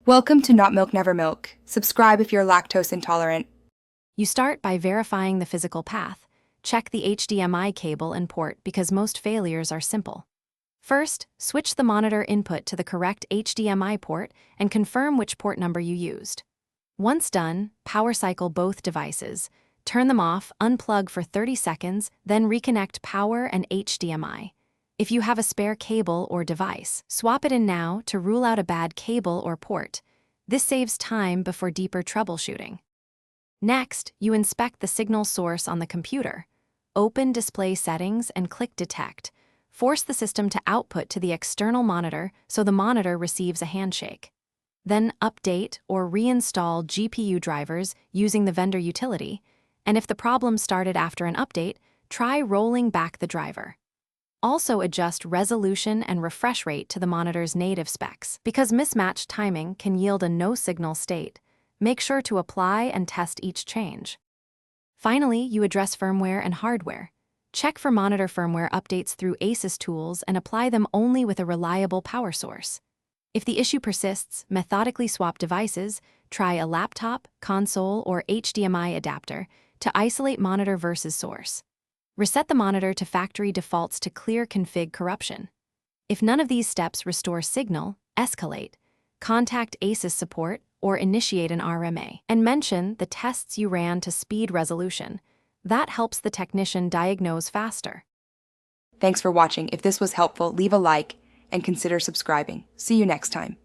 Welcome to Not Milk Never Milk. Subscribe if you're lactose intolerant. You start by verifying the physical path. Check the HDMI cable and port because most failures are simple. First, switch the monitor input to the correct HDMI port and confirm which port number you used. Once done, power cycle both devices. Turn them off, unplug for 30 seconds, then reconnect power and HDMI. If you have a spare cable or device, swap it in now to rule out a bad cable or port. This saves time before deeper troubleshooting. Next, you inspect the signal source on the computer. Open Display Settings and click Detect. Force the system to output to the external monitor so the monitor receives a handshake. Then update or reinstall GPU drivers using the vendor utility, and if the problem started after an update, try rolling back the driver. Also adjust resolution and refresh rate to the monitor's native specs, because mismatched timing can yield a no-signal state. Make sure to apply and test each change. Finally, you address firmware and hardware. Check for monitor firmware updates through Asus tools and apply them only with a reliable power source. If the issue persists, methodically swap devices, try a laptop, console, or HDMI adapter to isolate monitor versus source. Reset the monitor to factory defaults to clear config corruption. If none of these steps restore signal, escalate. Contact Asus support or initiate an RMA. And mention the tests you ran to speed resolution. That helps the technician diagnose faster. Thanks for watching. If this was helpful, leave a like and consider subscribing. See you next time.